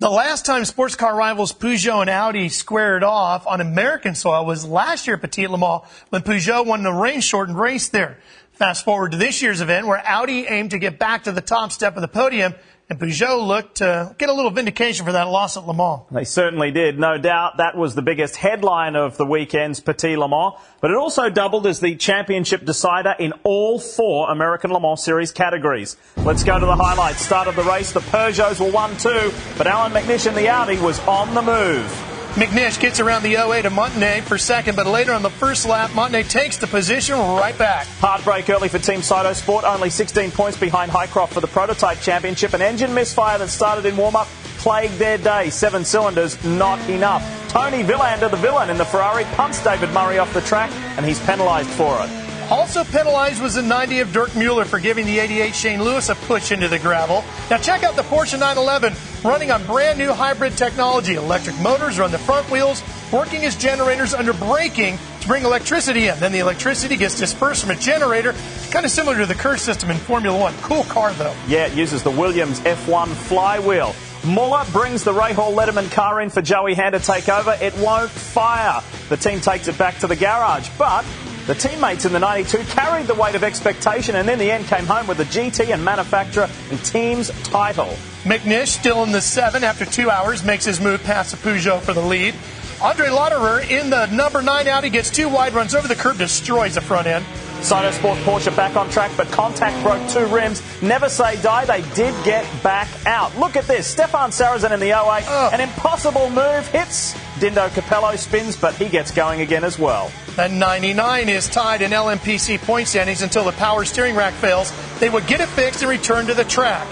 The last time sports car rivals Peugeot and Audi squared off on American soil was last year at Petit Le Mans when Peugeot won the rain-shortened race there. Fast forward to this year's event where Audi aimed to get back to the top step of the podium, and Peugeot looked to get a little vindication for that loss at Le Mans. They certainly did, no doubt. That was the biggest headline of the weekend's Petit Le Mans, but it also doubled as the championship decider in all 4 American Le Mans Series categories. Let's go to the highlights. Start of the race, the Peugeots were 1-2, but Alan McNish in the Audi was on the move. McNish gets around the 08 of Montenay for second, but later on the first lap, Montenay takes the position right back. Hard break early for Team Saito Sport, only 16 points behind Highcroft for the prototype championship. An engine misfire that started in warm-up plagued their day. 7 cylinders, not enough. Tony Villander, the villain in the Ferrari, punts David Murray off the track, and he's penalised for it. Also penalized was the 90 of Dirk Mueller for giving the 88 Shane Lewis a push into the gravel. Now check out the Porsche 911 running on brand new hybrid technology. Electric motors are on the front wheels, working as generators under braking to bring electricity in. Then the electricity gets dispersed from a generator, kind of similar to the Kerr system in Formula One. Cool car though. Yeah, it uses the Williams F1 flywheel. Muller brings the Rahal Letterman car in for Joey Hand to take over. It won't fire. The team takes it back to the garage, but the teammates in the 92 carried the weight of expectation and in the end came home with the GT and manufacturer and team's title. McNish, still in the 7 after 2 hours, makes his move past the Peugeot for the lead. Andre Lauderer in the number 9 Audi gets 2 wide, runs over the curb, destroys the front end. Saito Sport Porsche back on track, but contact broke 2 rims. Never say die, they did get back out. Look at this, Stefan Sarrazin in the 08, an impossible move, hits. Dindo Capello spins, but he gets going again as well. And 99 is tied in LMPC point standings until the power steering rack fails. They would get it fixed and return to the track.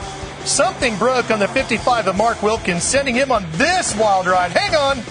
Something broke on the 55 of Mark Wilkins, sending him on this wild ride. Hang on.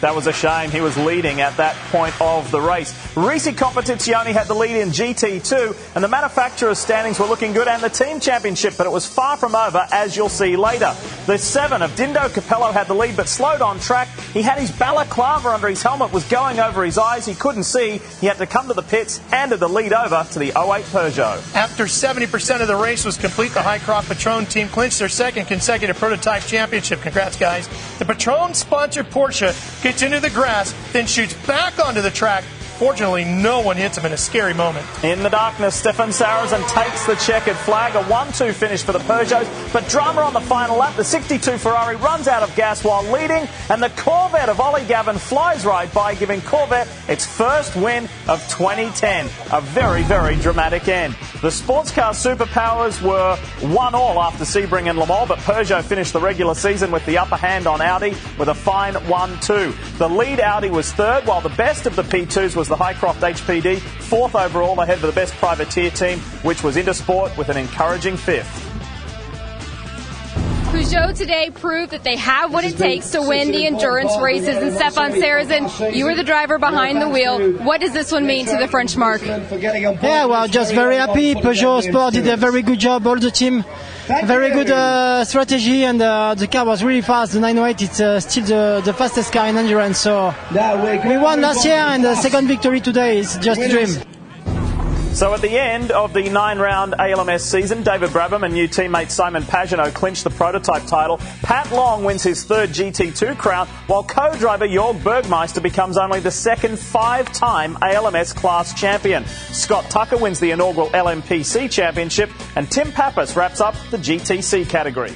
That was a shame. He was leading at that point of the race. Risi Competizione had the lead in GT2, and the manufacturer's standings were looking good and the team championship, but it was far from over, as you'll see later. The 7 of Dindo Capello had the lead, but slowed on track. He had his balaclava under his helmet, was going over his eyes. He couldn't see. He had to come to the pits, handed the lead over to the 08 Peugeot. After 70% of the race was complete, the Highcroft Patron team clinched their 2nd consecutive prototype championship. Congrats, guys. The Patron-sponsored Porsche gets into the grass, then shoots back onto the track. Fortunately, no one hits him in a scary moment. In the darkness, Stefan Sarrazin takes the checkered flag. A 1-2 finish for the Peugeots, but drama on the final lap. The 62 Ferrari runs out of gas while leading, and the Corvette of Ollie Gavin flies right by, giving Corvette its first win of 2010. A very, very dramatic end. The sports car superpowers were 1-1 after Sebring and Le Mans, but Peugeot finished the regular season with the upper hand on Audi with a fine 1-2. The lead Audi was 3rd, while the best of the P2s was the Highcroft HPD, 4th overall, ahead of the best privateer team, which was Intersport with an encouraging 5th. Peugeot today proved that they have what it takes to win the endurance races. And Stefan Sarrazin, you were the driver behind the wheel. What does this one mean to the French mark? Yeah, well, just very happy. Peugeot Sport did a very good job, all the team. Very good strategy, and the car was really fast. The 908, it's still the fastest car in endurance. So we won last year, and the 2nd victory today is just a dream. So at the end of the 9-round ALMS season, David Brabham and new teammate Simon Pagenaud clinched the prototype title. Pat Long wins his 3rd GT2 crown, while co-driver Jorg Bergmeister becomes only the 2nd 5-time ALMS class champion. Scott Tucker wins the inaugural LMPC championship, and Tim Pappas wraps up the GTC category.